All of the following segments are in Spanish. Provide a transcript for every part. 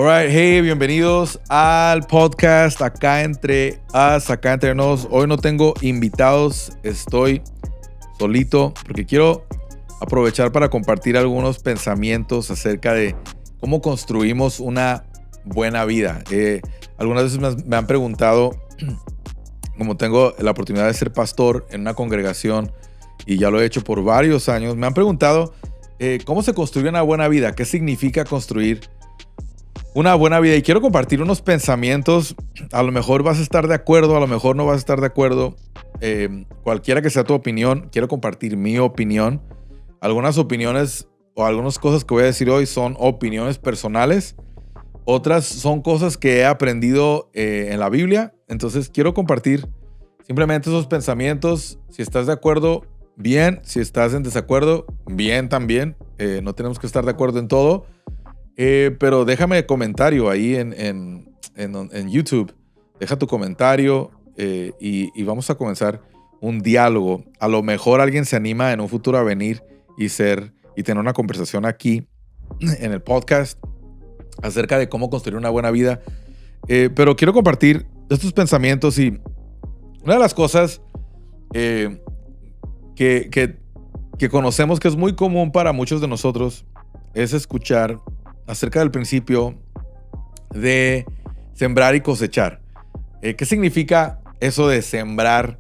Alright, hey, bienvenidos al podcast Acá Entre Us, Acá Entre Nos. Hoy no tengo invitados, estoy solito porque quiero aprovechar para compartir algunos pensamientos acerca de cómo construimos una buena vida. Algunas veces me han preguntado, como tengo la oportunidad de ser pastor en una congregación y ya lo he hecho por varios años, me han preguntado cómo se construye una buena vida, qué significa construir una buena vida. Y quiero compartir unos pensamientos. A lo mejor vas a estar de acuerdo, a lo mejor no vas a estar de acuerdo. Cualquiera que sea tu opinión, quiero compartir mi opinión. Algunas opiniones o algunas cosas que voy a decir hoy son opiniones personales. Otras son cosas que he aprendido en la Biblia. Entonces quiero compartir simplemente esos pensamientos. Si estás de acuerdo, bien. Si estás en desacuerdo, bien también. No tenemos que estar de acuerdo en todo. Pero déjame comentario ahí en YouTube. Deja tu comentario y vamos a comenzar un diálogo. A lo mejor alguien se anima en un futuro a venir y tener una conversación aquí en el podcast acerca de cómo construir una buena vida. Pero quiero compartir estos pensamientos, y una de las cosas que conocemos, que es muy común para muchos de nosotros, es escuchar acerca del principio de sembrar y cosechar. ¿Qué significa eso de sembrar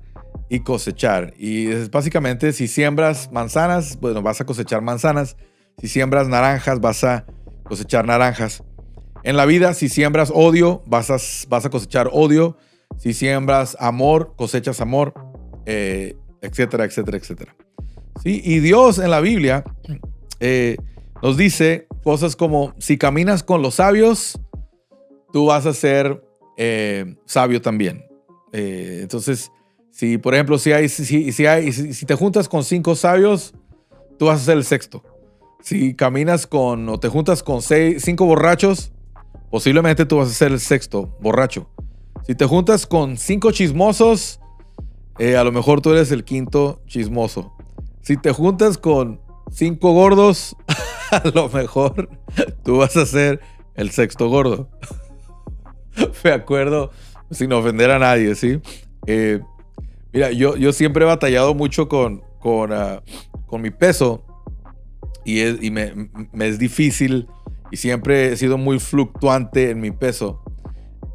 y cosechar? Y es básicamente, si siembras manzanas, bueno, vas a cosechar manzanas. Si siembras naranjas, vas a cosechar naranjas. En la vida, si siembras odio, vas a cosechar odio. Si siembras amor, cosechas amor, etcétera, etcétera, etcétera. ¿Sí? Y Dios en la Biblia nos dice cosas como: si caminas con los sabios, tú vas a ser sabio también. Entonces, si por ejemplo, si te juntas con 5 sabios, tú vas a ser el sexto. Si caminas o te juntas con 5 borrachos, posiblemente tú vas a ser el sexto borracho. Si te juntas con 5 chismosos, a lo mejor tú eres el quinto chismoso. Si te juntas con 5 gordos, a lo mejor tú vas a ser el sexto gordo. Me acuerdo, sin ofender a nadie, ¿sí? Mira, yo siempre he batallado mucho con mi peso, y me es difícil, y siempre he sido muy fluctuante en mi peso.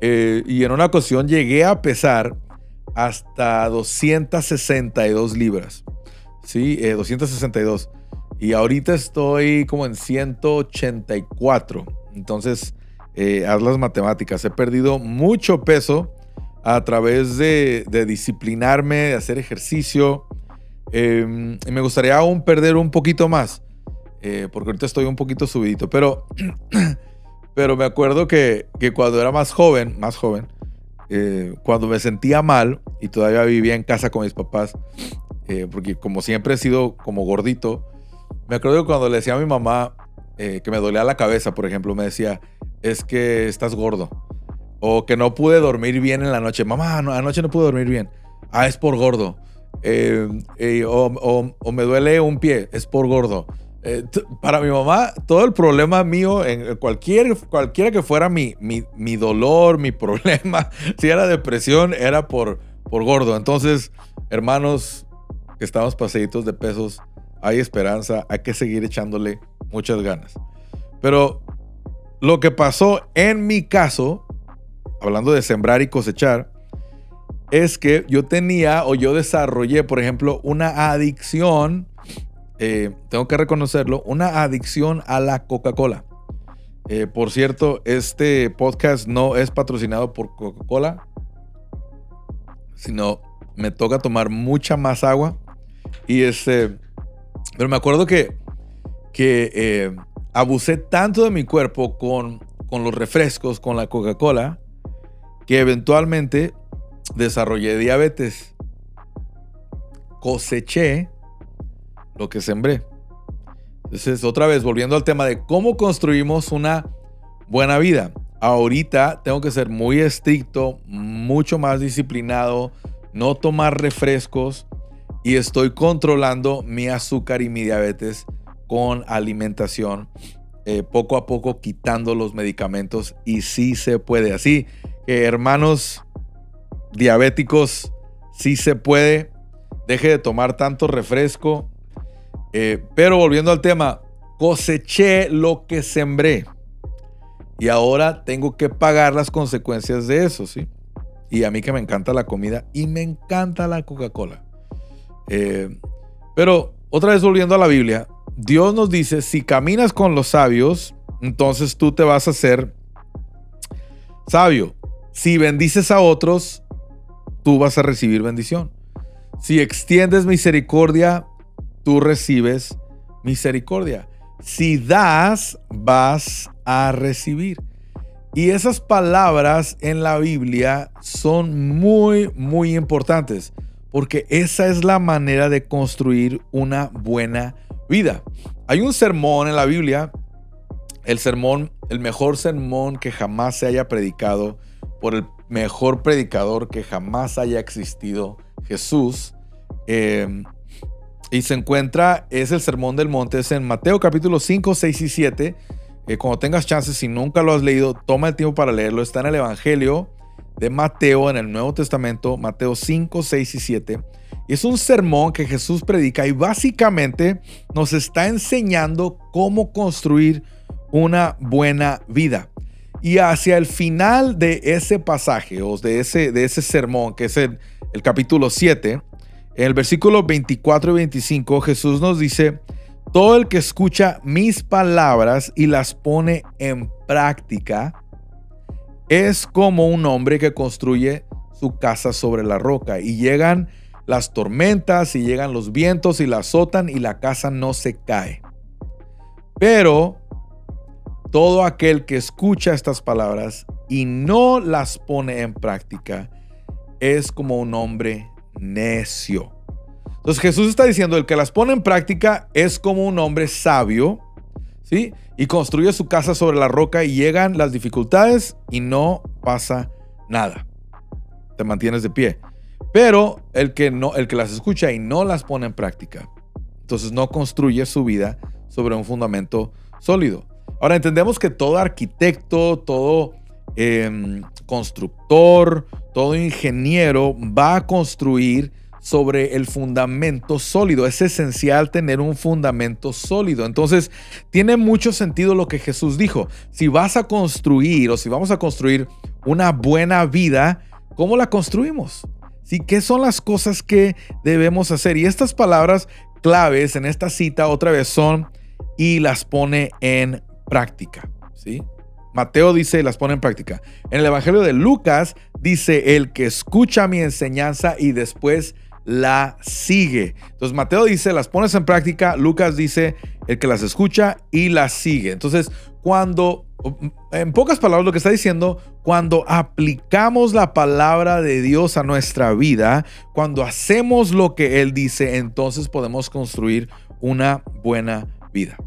Y en una ocasión llegué a pesar hasta 262 libras. Sí, 262. Y ahorita estoy como en 184. Entonces, haz las matemáticas. He perdido mucho peso a través de disciplinarme, de hacer ejercicio. Y me gustaría aún perder un poquito más, porque ahorita estoy un poquito subidito. Pero me acuerdo que cuando era más joven, cuando me sentía mal y todavía vivía en casa con mis papás, porque como siempre he sido como gordito, me acuerdo que cuando le decía a mi mamá que me dolía la cabeza, por ejemplo, me decía: es que estás gordo. O que no pude dormir bien en la noche. Mamá, no, anoche no pude dormir bien. Ah, es por gordo. O me duele un pie, es por gordo. Para mi mamá, todo el problema mío, en cualquiera que fuera mi dolor, mi problema, si era depresión, era por gordo. Entonces, hermanos que estamos pasaditos de pesos, hay esperanza, hay que seguir echándole muchas ganas. Pero lo que pasó en mi caso, hablando de sembrar y cosechar, es que yo desarrollé, por ejemplo, una adicción, tengo que reconocerlo, una adicción a la Coca-Cola. Por cierto, este podcast no es patrocinado por Coca-Cola, sino me toca tomar mucha más agua. Pero me acuerdo que abusé tanto de mi cuerpo con los refrescos, con la Coca-Cola, que eventualmente desarrollé diabetes. Coseché lo que sembré. Entonces, otra vez, volviendo al tema de cómo construimos una buena vida. Ahorita tengo que ser muy estricto, mucho más disciplinado, no tomar refrescos, y estoy controlando mi azúcar y mi diabetes con alimentación poco a poco quitando los medicamentos y sí se puede. Así que hermanos diabéticos, sí se puede. Deje de tomar tanto refresco. Pero volviendo al tema, coseché lo que sembré y ahora tengo que pagar las consecuencias de eso, ¿sí? Y a mí que me encanta la comida y me encanta la Coca-Cola. Pero otra vez volviendo a la Biblia, Dios nos dice, si caminas con los sabios, entonces tú te vas a hacer sabio. Si bendices a otros, tú vas a recibir bendición. Si extiendes misericordia, tú recibes misericordia. Si das, vas a recibir. Y esas palabras en la Biblia son muy, muy importantes, porque esa es la manera de construir una buena vida. Hay un sermón en la Biblia, el mejor sermón que jamás se haya predicado por el mejor predicador que jamás haya existido, Jesús. Y se encuentra, es el Sermón del Monte, es en Mateo capítulo 5, 6 y 7. Cuando tengas chance, si nunca lo has leído, toma el tiempo para leerlo. Está en el Evangelio de Mateo, en el Nuevo Testamento, Mateo 5, 6 y 7. Y es un sermón que Jesús predica y básicamente nos está enseñando cómo construir una buena vida. Y hacia el final de ese pasaje, o de ese sermón, que es el capítulo 7, en el versículo 24 y 25, Jesús nos dice: todo el que escucha mis palabras y las pone en práctica es como un hombre que construye su casa sobre la roca, y llegan las tormentas y llegan los vientos y la azotan y la casa no se cae. Pero todo aquel que escucha estas palabras y no las pone en práctica es como un hombre necio. Entonces Jesús está diciendo, el que las pone en práctica es como un hombre sabio, ¿sí? Y construye su casa sobre la roca y llegan las dificultades y no pasa nada. Te mantienes de pie. Pero el que las escucha y no las pone en práctica, entonces no construye su vida sobre un fundamento sólido. Ahora entendemos que todo arquitecto, todo constructor, todo ingeniero va a construir sobre el fundamento sólido. Es esencial tener un fundamento sólido. Entonces, tiene mucho sentido lo que Jesús dijo. Si vas a construir, o si vamos a construir una buena vida, ¿cómo la construimos? ¿Sí? ¿Qué son las cosas que debemos hacer? Y estas palabras claves en esta cita otra vez son: y las pone en práctica, ¿sí? Mateo dice, las pone en práctica. En el Evangelio de Lucas dice, el que escucha mi enseñanza y después la sigue. Entonces Mateo dice, las pones en práctica. Lucas dice, el que las escucha y las sigue. Entonces, en pocas palabras, lo que está diciendo, cuando aplicamos la palabra de Dios a nuestra vida, cuando hacemos lo que Él dice, entonces podemos construir una buena vida.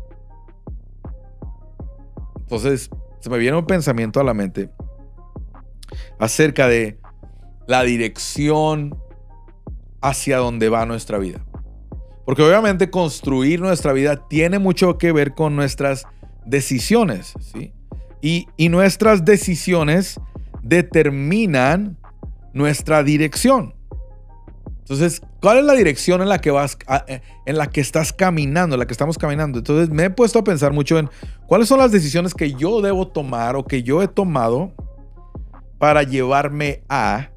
Entonces, se me viene un pensamiento a la mente acerca de la dirección hacia donde va nuestra vida. Porque obviamente construir nuestra vida tiene mucho que ver con nuestras decisiones, ¿sí? Y nuestras decisiones determinan nuestra dirección. Entonces, ¿cuál es la dirección en la que estás caminando, en la que estamos caminando? Entonces, me he puesto a pensar mucho en cuáles son las decisiones que yo debo tomar o que yo he tomado para llevarme a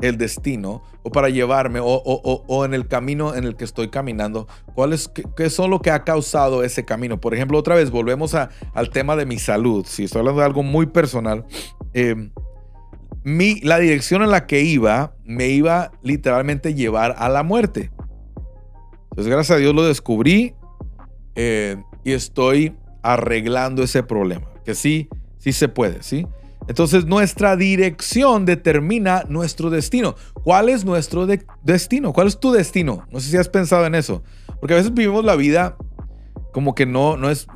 el destino, o para llevarme o en el camino en el que estoy caminando. ¿Qué son lo que ha causado ese camino? Por ejemplo, otra vez volvemos al tema de mi salud. Si estoy hablando de algo muy personal, la dirección en la que me iba literalmente llevar a la muerte. Entonces, gracias a Dios lo descubrí y estoy arreglando ese problema, que sí se puede, ¿sí? Entonces, nuestra dirección determina nuestro destino. ¿Cuál es nuestro destino? ¿Cuál es tu destino? No sé si has pensado en eso. Porque a veces vivimos la vida como que no es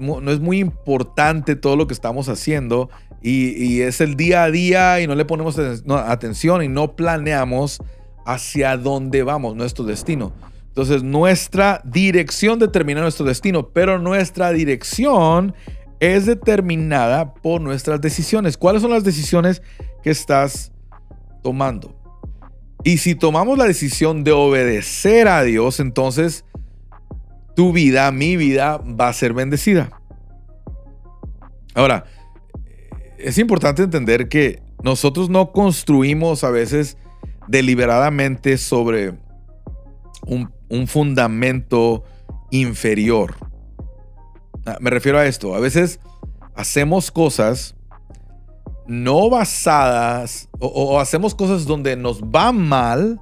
muy importante todo lo que estamos haciendo, y es el día a día y no le ponemos atención y no planeamos hacia dónde vamos, nuestro destino. Entonces, nuestra dirección determina nuestro destino, pero nuestra dirección es determinada por nuestras decisiones. ¿Cuáles son las decisiones que estás tomando? Y si tomamos la decisión de obedecer a Dios, entonces tu vida, mi vida, va a ser bendecida. Ahora, es importante entender que nosotros no construimos a veces deliberadamente sobre un fundamento inferior. Me refiero a esto. A veces hacemos cosas no basadas o hacemos cosas donde nos va mal,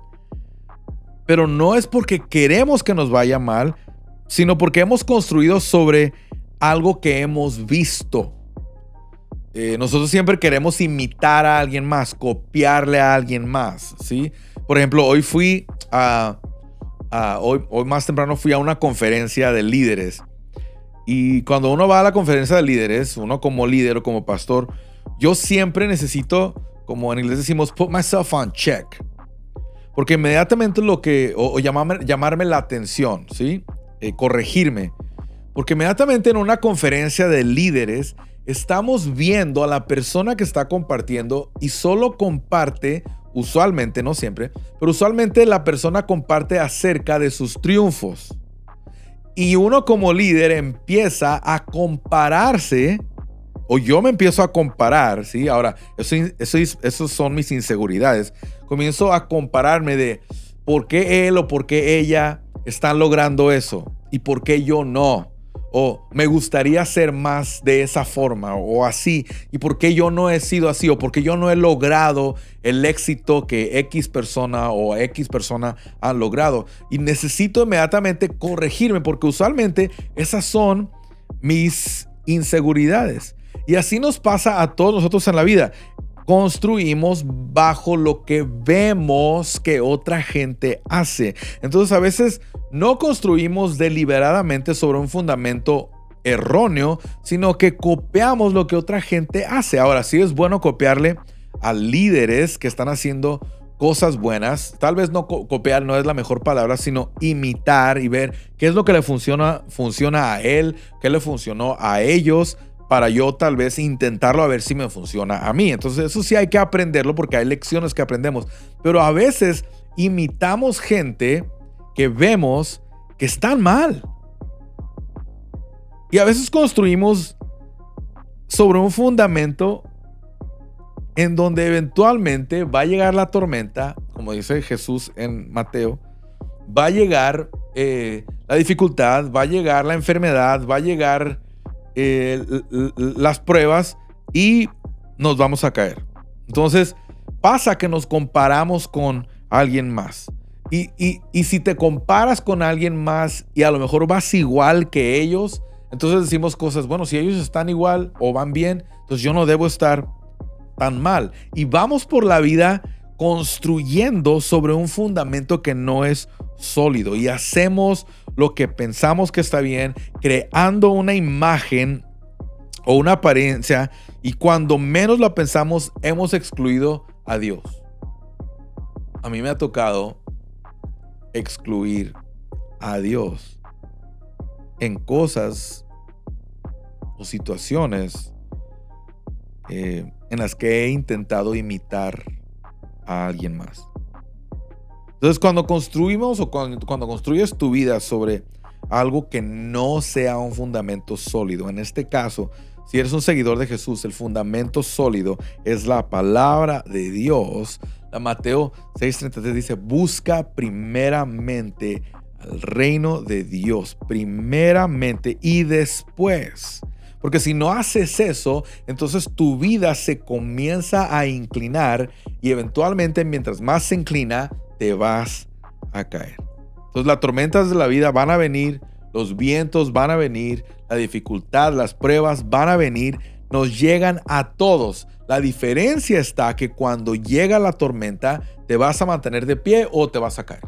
pero no es porque queremos que nos vaya mal, sino porque hemos construido sobre algo que hemos visto. Nosotros siempre queremos imitar a alguien más, copiarle a alguien más, ¿sí? Por ejemplo, hoy hoy más temprano fui a una conferencia de líderes. Y cuando uno va a la conferencia de líderes, uno como líder o como pastor, yo siempre necesito, como en inglés decimos, put myself on check. Porque inmediatamente llamarme la atención, ¿sí? Corregirme. Porque inmediatamente en una conferencia de líderes estamos viendo a la persona que está compartiendo y solo comparte, usualmente, no siempre, pero usualmente la persona comparte acerca de sus triunfos. Y uno como líder empieza a compararse, o yo me empiezo a comparar, ¿sí? Ahora, eso son mis inseguridades. Comienzo a compararme de por qué él o por qué ella están logrando eso y por qué yo no. O me gustaría ser más de esa forma o así. ¿Y por qué yo no he sido así? O por qué yo no he logrado el éxito que X persona o X persona han logrado. Y necesito inmediatamente corregirme porque usualmente esas son mis inseguridades. Y así nos pasa a todos nosotros en la vida. Construimos bajo lo que vemos que otra gente hace. Entonces a veces no construimos deliberadamente sobre un fundamento erróneo, sino que copiamos lo que otra gente hace. Ahora sí es bueno copiarle a líderes que están haciendo cosas buenas. Tal vez no copiar no es la mejor palabra, sino imitar y ver qué es lo que le funciona a él, qué le funcionó a ellos, para yo tal vez intentarlo a ver si me funciona a mí. Entonces eso sí hay que aprenderlo porque hay lecciones que aprendemos. Pero a veces imitamos gente que vemos que están mal. Y a veces construimos sobre un fundamento en donde eventualmente va a llegar la tormenta, como dice Jesús en Mateo, va a llegar la dificultad, va a llegar la enfermedad, va a llegar las pruebas y nos vamos a caer. Entonces pasa que nos comparamos con alguien más y si te comparas con alguien más y a lo mejor vas igual que ellos, entonces decimos cosas, bueno, si ellos están igual o van bien, entonces yo no debo estar tan mal. Y vamos por la vida construyendo sobre un fundamento que no es sólido y hacemos lo que pensamos que está bien, creando una imagen o una apariencia, y cuando menos la pensamos hemos excluido a Dios. A mí me ha tocado excluir a Dios en cosas o situaciones en las que he intentado imitar a alguien más. Entonces, cuando construimos o cuando construyes tu vida sobre algo que no sea un fundamento sólido, en este caso, si eres un seguidor de Jesús, el fundamento sólido es la palabra de Dios. La Mateo 6:33 dice, busca primeramente al reino de Dios, primeramente y después. Porque si no haces eso, entonces tu vida se comienza a inclinar y eventualmente mientras más se inclina, te vas a caer. Entonces las tormentas de la vida van a venir, los vientos van a venir, la dificultad, las pruebas van a venir, nos llegan a todos. La diferencia está que cuando llega la tormenta, te vas a mantener de pie o te vas a caer.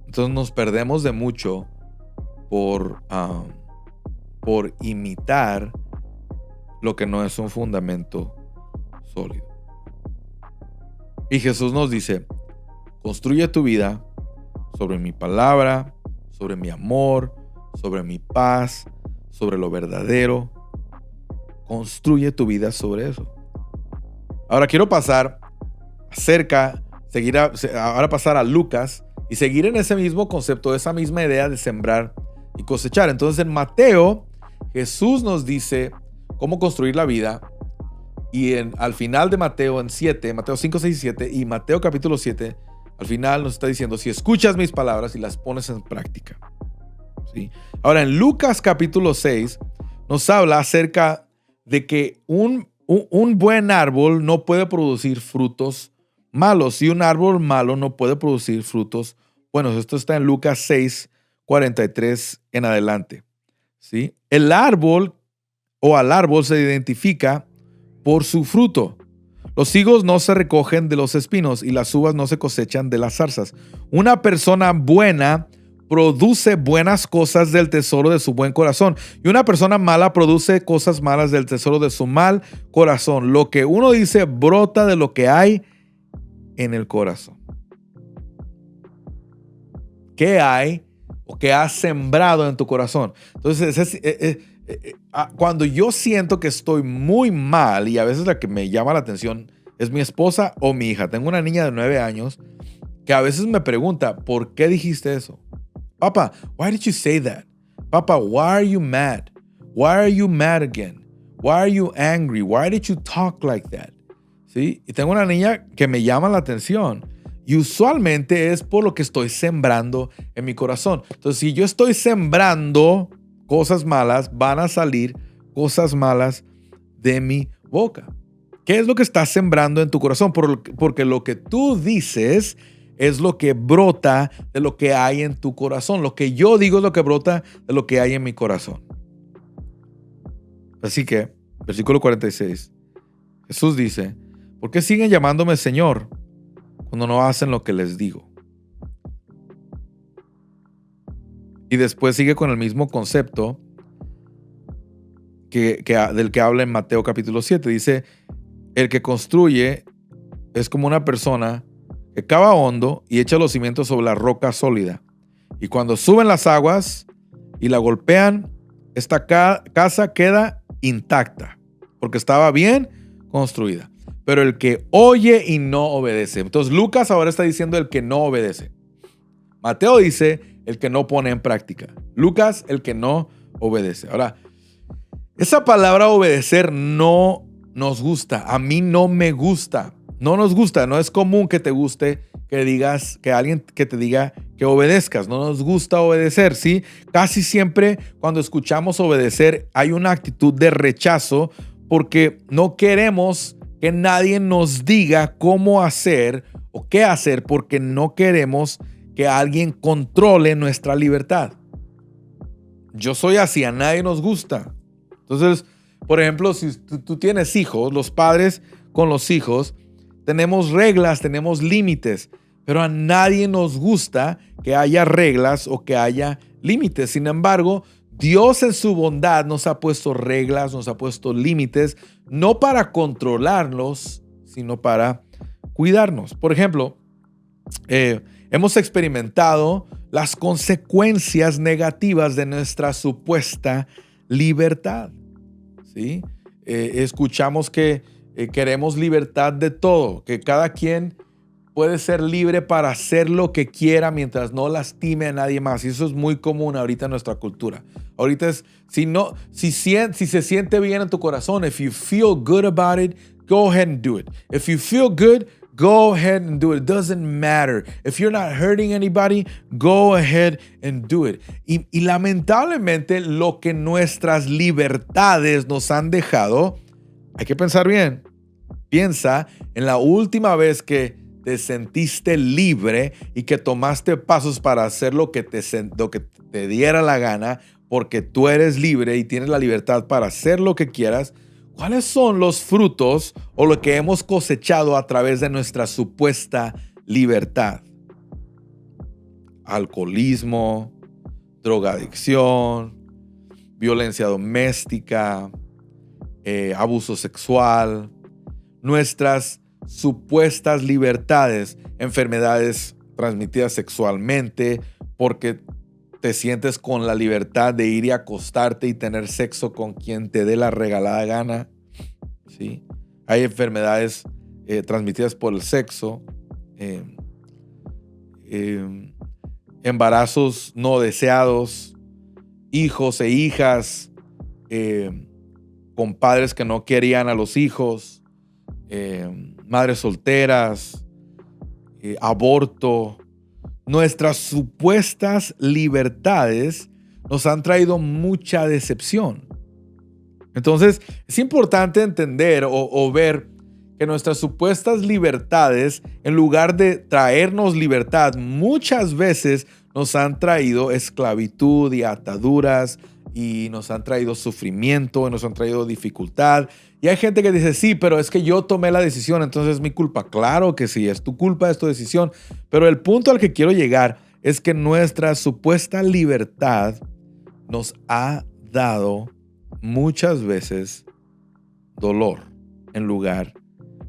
Entonces nos perdemos de mucho por imitar lo que no es un fundamento sólido. Y Jesús nos dice, construye tu vida sobre mi palabra, sobre mi amor, sobre mi paz, sobre lo verdadero. Construye tu vida sobre eso. Ahora quiero pasar ahora pasar a Lucas y seguir en ese mismo concepto, esa misma idea de sembrar y cosechar. Entonces en Mateo, Jesús nos dice cómo construir la vida. Y al final de Mateo, Mateo 5, 6 y 7 y Mateo capítulo 7, al final nos está diciendo, si escuchas mis palabras y las pones en práctica. ¿Sí? Ahora en Lucas capítulo 6 nos habla acerca de que un buen árbol no puede producir frutos malos y un árbol malo no puede producir frutos buenos. Esto está en Lucas 6, 43 en adelante. ¿Sí? Al árbol se identifica por su fruto. Los higos no se recogen de los espinos y las uvas no se cosechan de las zarzas. Una persona buena produce buenas cosas del tesoro de su buen corazón y una persona mala produce cosas malas del tesoro de su mal corazón. Lo que uno dice brota de lo que hay en el corazón. ¿Qué hay o qué has sembrado en tu corazón? Entonces, cuando yo siento que estoy muy mal, y a veces la que me llama la atención es mi esposa o mi hija. Tengo una niña de 9 años que a veces me pregunta, ¿por qué dijiste eso? Papa, why did you say that? Papa, why are you mad? Why are you mad again? Why are you angry? Why did you talk like that? ¿Sí? Y tengo una niña que me llama la atención. Y usualmente es por lo que estoy sembrando en mi corazón. Entonces, si yo estoy sembrando cosas malas, van a salir cosas malas de mi boca. ¿Qué es lo que estás sembrando en tu corazón? Porque lo que tú dices es lo que brota de lo que hay en tu corazón. Lo que yo digo es lo que brota de lo que hay en mi corazón. Así que, versículo 46, Jesús dice, ¿por qué siguen llamándome Señor cuando no hacen lo que les digo? Y después sigue con el mismo concepto del que habla en Mateo capítulo 7. Dice, el que construye es como una persona que cava hondo y echa los cimientos sobre la roca sólida. Y cuando suben las aguas y la golpean, esta casa queda intacta, porque estaba bien construida. Pero el que oye y no obedece. Entonces Lucas ahora está diciendo el que no obedece. Mateo dice el que no pone en práctica. Lucas, el que no obedece. Ahora, esa palabra obedecer no nos gusta. A mí no me gusta. No nos gusta. No es común que te guste que alguien que te diga que obedezcas. No nos gusta obedecer, ¿sí? Casi siempre cuando escuchamos obedecer hay una actitud de rechazo porque no queremos que nadie nos diga cómo hacer o qué hacer, porque no queremos que alguien controle nuestra libertad. Yo soy así, a nadie nos gusta. Entonces, por ejemplo, si tú tienes hijos, los padres con los hijos, tenemos reglas, tenemos límites, pero a nadie nos gusta que haya reglas o que haya límites. Sin embargo, Dios en su bondad nos ha puesto reglas, nos ha puesto límites, no para controlarlos, sino para cuidarnos. Por ejemplo, hemos experimentado las consecuencias negativas de nuestra supuesta libertad. ¿Sí? Escuchamos que queremos libertad de todo, que cada quien puede ser libre para hacer lo que quiera mientras no lastime a nadie más. Y eso es muy común ahorita en nuestra cultura. Ahorita es, si se siente bien en tu corazón, if you feel good about it, go ahead and do it. If you feel good, go ahead and do it. It doesn't matter. If you're not hurting anybody, go ahead and do it. Y lamentablemente lo que nuestras libertades nos han dejado, hay que pensar bien. Piensa en la última vez que te sentiste libre y que tomaste pasos para hacer lo que te diera la gana, porque tú eres libre y tienes la libertad para hacer lo que quieras. ¿Cuáles son los frutos o lo que hemos cosechado a través de nuestra supuesta libertad? Alcoholismo, drogadicción, violencia doméstica, abuso sexual. Nuestras supuestas libertades, enfermedades transmitidas sexualmente, porque te sientes con la libertad de ir y acostarte y tener sexo con quien te dé la regalada gana, ¿sí? Hay enfermedades transmitidas por el sexo, embarazos no deseados, hijos e hijas con padres que no querían a los hijos, madres solteras, aborto. Nuestras supuestas libertades nos han traído mucha decepción. Entonces, es importante entender o ver que nuestras supuestas libertades, en lugar de traernos libertad, muchas veces nos han traído esclavitud y ataduras, y nos han traído sufrimiento, y nos han traído dificultad. Y hay gente que dice, sí, pero es que yo tomé la decisión, entonces es mi culpa. Claro que sí, es tu culpa, es tu decisión. Pero el punto al que quiero llegar es que nuestra supuesta libertad nos ha dado muchas veces dolor en lugar,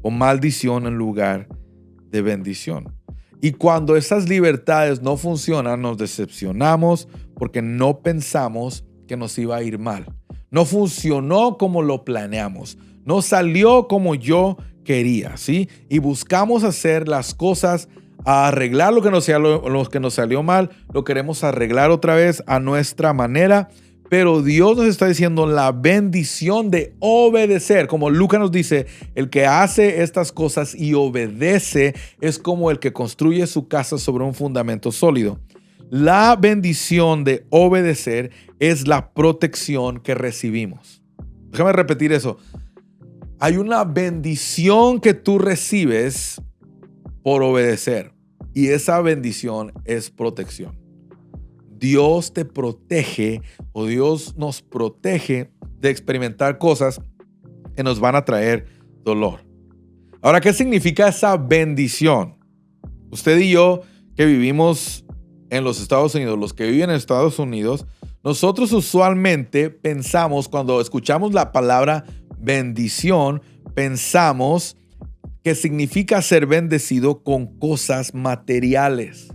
o maldición en lugar de bendición. Y cuando esas libertades no funcionan, nos decepcionamos porque no pensamos que nos iba a ir mal. No funcionó como lo planeamos. No salió como yo quería, ¿sí? Y buscamos hacer las cosas, a arreglar lo que nos salió mal. Lo queremos arreglar otra vez a nuestra manera. Pero Dios nos está diciendo la bendición de obedecer. Como Lucas nos dice, el que hace estas cosas y obedece es como el que construye su casa sobre un fundamento sólido. La bendición de obedecer es la protección que recibimos. Déjame repetir eso. Hay una bendición que tú recibes por obedecer, y esa bendición es protección. Dios te protege, o Dios nos protege de experimentar cosas que nos van a traer dolor. Ahora, ¿qué significa esa bendición? Usted y yo que vivimos en los Estados Unidos, los que viven en Estados Unidos, nosotros usualmente pensamos, cuando escuchamos la palabra bendición, pensamos que significa ser bendecido con cosas materiales.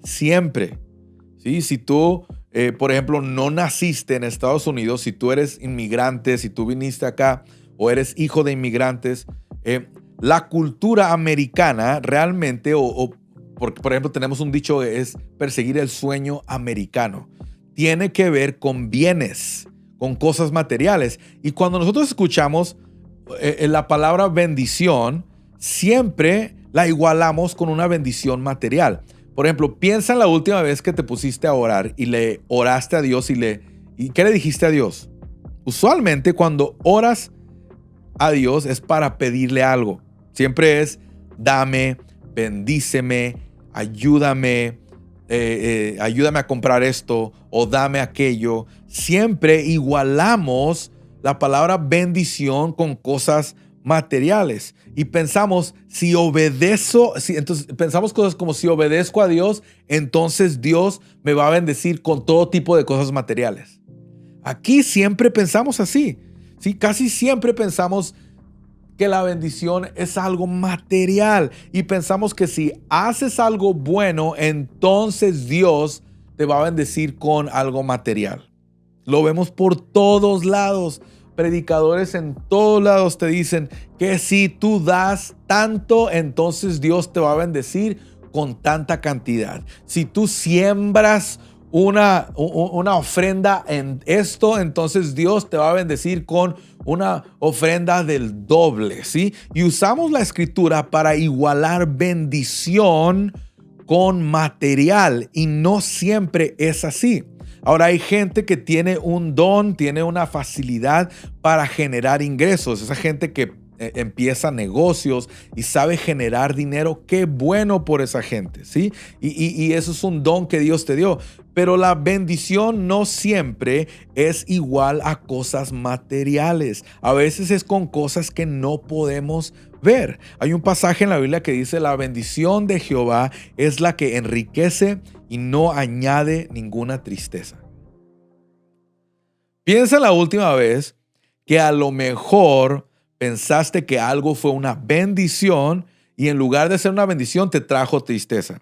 Siempre. ¿Sí? Si tú, por ejemplo, no naciste en Estados Unidos, si tú eres inmigrante, si tú viniste acá o eres hijo de inmigrantes, la cultura americana realmente, porque, por ejemplo, tenemos un dicho, es perseguir el sueño americano. Tiene que ver con bienes, con cosas materiales. Y cuando nosotros escuchamos la palabra bendición, siempre la igualamos con una bendición material. Por ejemplo, piensa en la última vez que te pusiste a orar y le oraste a Dios y ¿qué le dijiste a Dios? Usualmente cuando oras a Dios es para pedirle algo. Siempre es dame, bendíceme, ayúdame, ayúdame a comprar esto o dame aquello. Siempre igualamos la palabra bendición con cosas materiales y pensamos entonces pensamos cosas como si obedezco a Dios, entonces Dios me va a bendecir con todo tipo de cosas materiales. Aquí siempre pensamos así, ¿sí? Casi siempre pensamos que la bendición es algo material y pensamos que si haces algo bueno, entonces Dios te va a bendecir con algo material. Lo vemos por todos lados. Predicadores en todos lados te dicen que si tú das tanto, entonces Dios te va a bendecir con tanta cantidad. Si tú siembras una ofrenda en esto, entonces Dios te va a bendecir con una ofrenda del doble, ¿sí? Y usamos la escritura para igualar bendición con material y no siempre es así. Ahora hay gente que tiene un don, tiene una facilidad para generar ingresos. Esa gente que empieza negocios y sabe generar dinero, qué bueno por esa gente, ¿sí? Y eso es un don que Dios te dio. Pero la bendición no siempre es igual a cosas materiales. A veces es con cosas que no podemos ver. Hay un pasaje en la Biblia que dice: la bendición de Jehová es la que enriquece y no añade ninguna tristeza. Piensa la última vez que a lo mejor Pensaste que algo fue una bendición y en lugar de ser una bendición te trajo tristeza.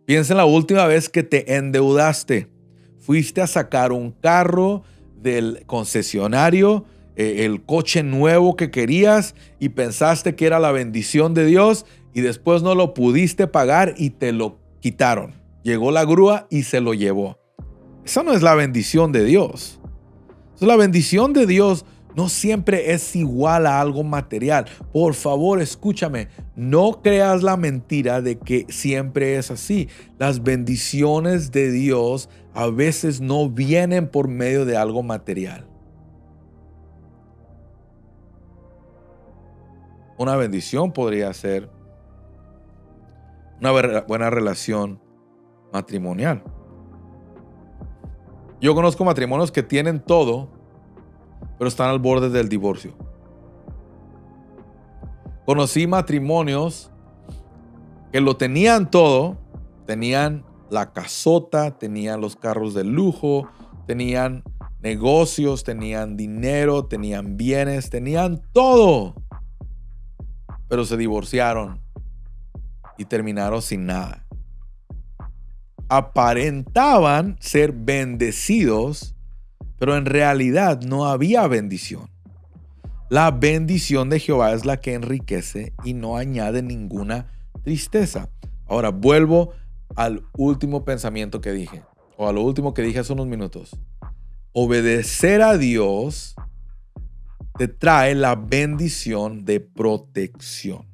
Piensa en la última vez que te endeudaste. Fuiste a sacar un carro del concesionario, el coche nuevo que querías y pensaste que era la bendición de Dios y después no lo pudiste pagar y te lo quitaron. Llegó la grúa y se lo llevó. Esa no es la bendición de Dios. La bendición de Dios no siempre es igual a algo material. Por favor, escúchame, no creas la mentira de que siempre es así. Las bendiciones de Dios a veces no vienen por medio de algo material. Una bendición podría ser una buena relación matrimonial. Yo conozco matrimonios que tienen todo, pero están al borde del divorcio. Conocí matrimonios que lo tenían todo, tenían la casota, tenían los carros de lujo, tenían negocios, tenían dinero, tenían bienes, tenían todo, pero se divorciaron y terminaron sin nada. Aparentaban ser bendecidos, pero en realidad no había bendición. La bendición de Jehová es la que enriquece y no añade ninguna tristeza. Ahora vuelvo al último pensamiento que dije, o a lo último que dije hace unos minutos. Obedecer a Dios te trae la bendición de protección.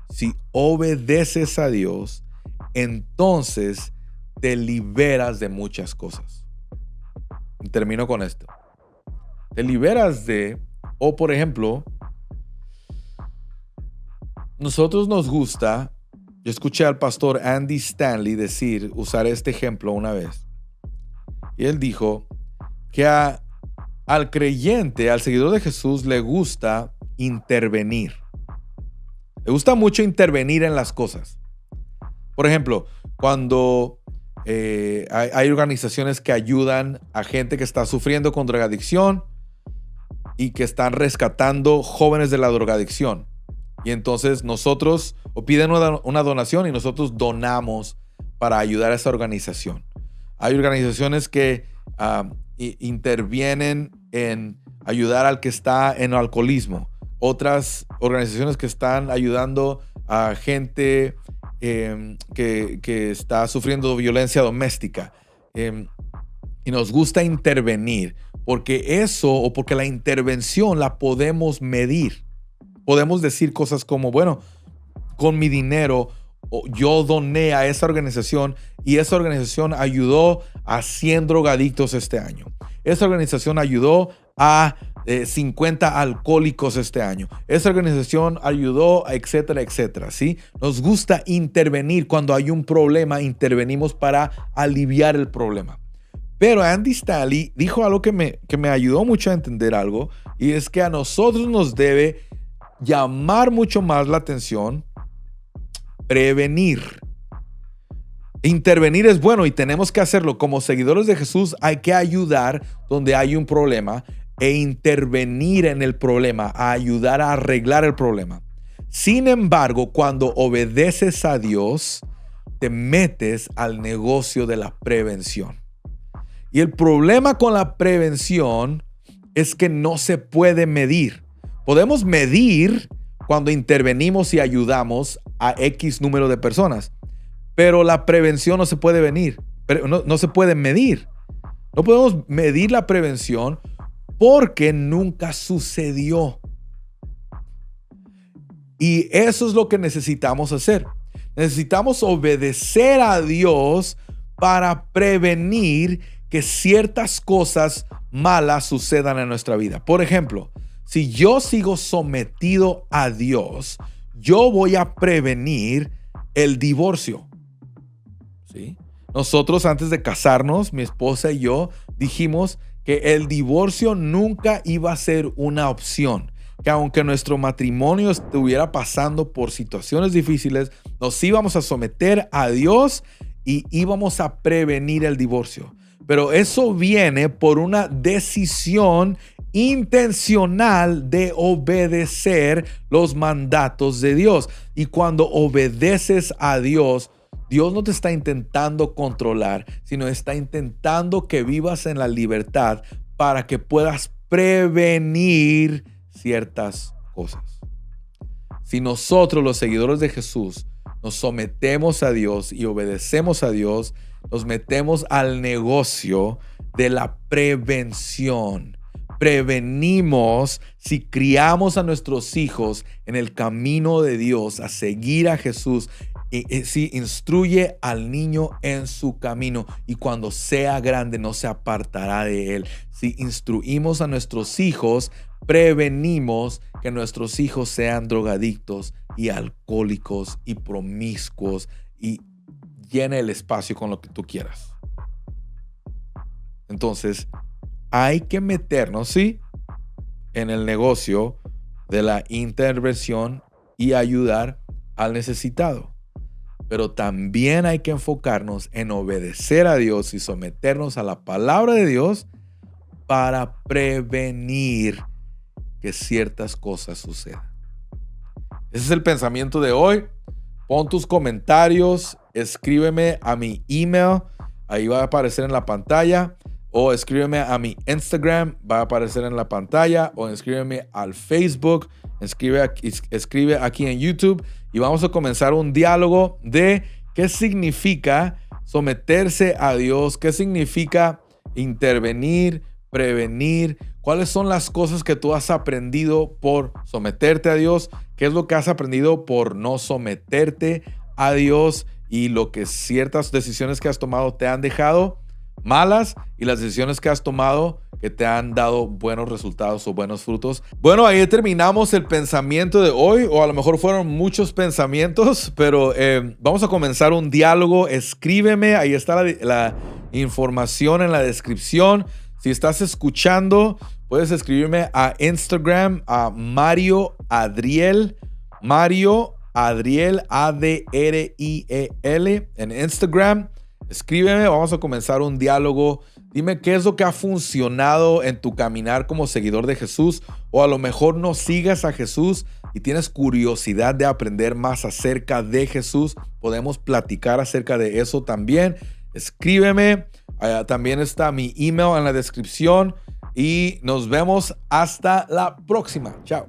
Si obedeces a Dios, entonces te liberas de muchas cosas. Y termino con esto. Te liberas de, o por ejemplo, nosotros nos gusta, yo escuché al pastor Andy Stanley usar este ejemplo una vez. Y él dijo que al creyente, al seguidor de Jesús, le gusta intervenir. Le gusta mucho intervenir en las cosas. Por ejemplo, cuando hay organizaciones que ayudan a gente que está sufriendo con drogadicción y que están rescatando jóvenes de la drogadicción. Y entonces nosotros, o piden una donación y nosotros donamos para ayudar a esa organización. Hay organizaciones que intervienen en ayudar al que está en alcoholismo. Otras organizaciones que están ayudando a gente que está sufriendo violencia doméstica. Y nos gusta intervenir porque porque la intervención la podemos medir. Podemos decir cosas como, bueno, con mi dinero yo doné a esa organización y esa organización ayudó a 100 drogadictos este año. Esa organización ayudó a 50 alcohólicos este año. Esa organización ayudó a etcétera, etcétera, ¿sí? Nos gusta intervenir. Cuando hay un problema, intervenimos para aliviar el problema. Pero Andy Stanley dijo algo que me ayudó mucho a entender algo, y es que a nosotros nos debe llamar mucho más la atención prevenir. Intervenir es bueno y tenemos que hacerlo. Como seguidores de Jesús hay que ayudar donde hay un problema e intervenir en el problema, a ayudar a arreglar el problema. Sin embargo, cuando obedeces a Dios, te metes al negocio de la prevención. Y el problema con la prevención es que no se puede medir. Podemos medir cuando intervenimos y ayudamos a X número de personas, pero la prevención no se puede no se puede medir. No podemos medir la prevención porque nunca sucedió. Y eso es lo que necesitamos hacer. Necesitamos obedecer a Dios para prevenir que ciertas cosas malas sucedan en nuestra vida. Por ejemplo, si yo sigo sometido a Dios, yo voy a prevenir el divorcio. ¿Sí? Nosotros, antes de casarnos, mi esposa y yo dijimos que el divorcio nunca iba a ser una opción, que aunque nuestro matrimonio estuviera pasando por situaciones difíciles, nos íbamos a someter a Dios y íbamos a prevenir el divorcio. pero eso viene por una decisión intencional de obedecer los mandatos de Dios. Y cuando obedeces a Dios, Dios no te está intentando controlar, sino está intentando que vivas en la libertad para que puedas prevenir ciertas cosas. Si nosotros, los seguidores de Jesús, nos sometemos a Dios y obedecemos a Dios, nos metemos al negocio de la prevención. Prevenimos si criamos a nuestros hijos en el camino de Dios, a seguir a Jesús. Si instruye al niño en su camino y cuando sea grande no se apartará de él. Si instruimos a nuestros hijos, prevenimos que nuestros hijos sean drogadictos y alcohólicos y promiscuos y llene el espacio con lo que tú quieras. Entonces, hay que meternos, ¿sí?, en el negocio de la intervención y ayudar al necesitado. Pero también hay que enfocarnos en obedecer a Dios y someternos a la palabra de Dios para prevenir que ciertas cosas sucedan. Ese es el pensamiento de hoy. Pon tus comentarios, escríbeme a mi email, ahí va a aparecer en la pantalla, o escríbeme a mi Instagram, va a aparecer en la pantalla, o escríbeme al Facebook, escribe aquí en YouTube y vamos a comenzar un diálogo de qué significa someterse a Dios, qué significa intervenir, prevenir, cuáles son las cosas que tú has aprendido por someterte a Dios, qué es lo que has aprendido por no someterte a Dios y lo que ciertas decisiones que has tomado te han dejado malas y las decisiones que has tomado que te han dado buenos resultados o buenos frutos. Bueno, ahí terminamos el pensamiento de hoy, o a lo mejor fueron muchos pensamientos, pero vamos a comenzar un diálogo. Escríbeme, ahí está la información en la descripción. Si estás escuchando, puedes escribirme a Instagram, a Mario Adriel, Adriel, ADRIEL en Instagram. Escríbeme, vamos a comenzar un diálogo. Dime qué es lo que ha funcionado en tu caminar como seguidor de Jesús, o a lo mejor no sigas a Jesús y tienes curiosidad de aprender más acerca de Jesús. Podemos platicar acerca de eso también. Escríbeme, también está mi email en la descripción y nos vemos hasta la próxima. Chao.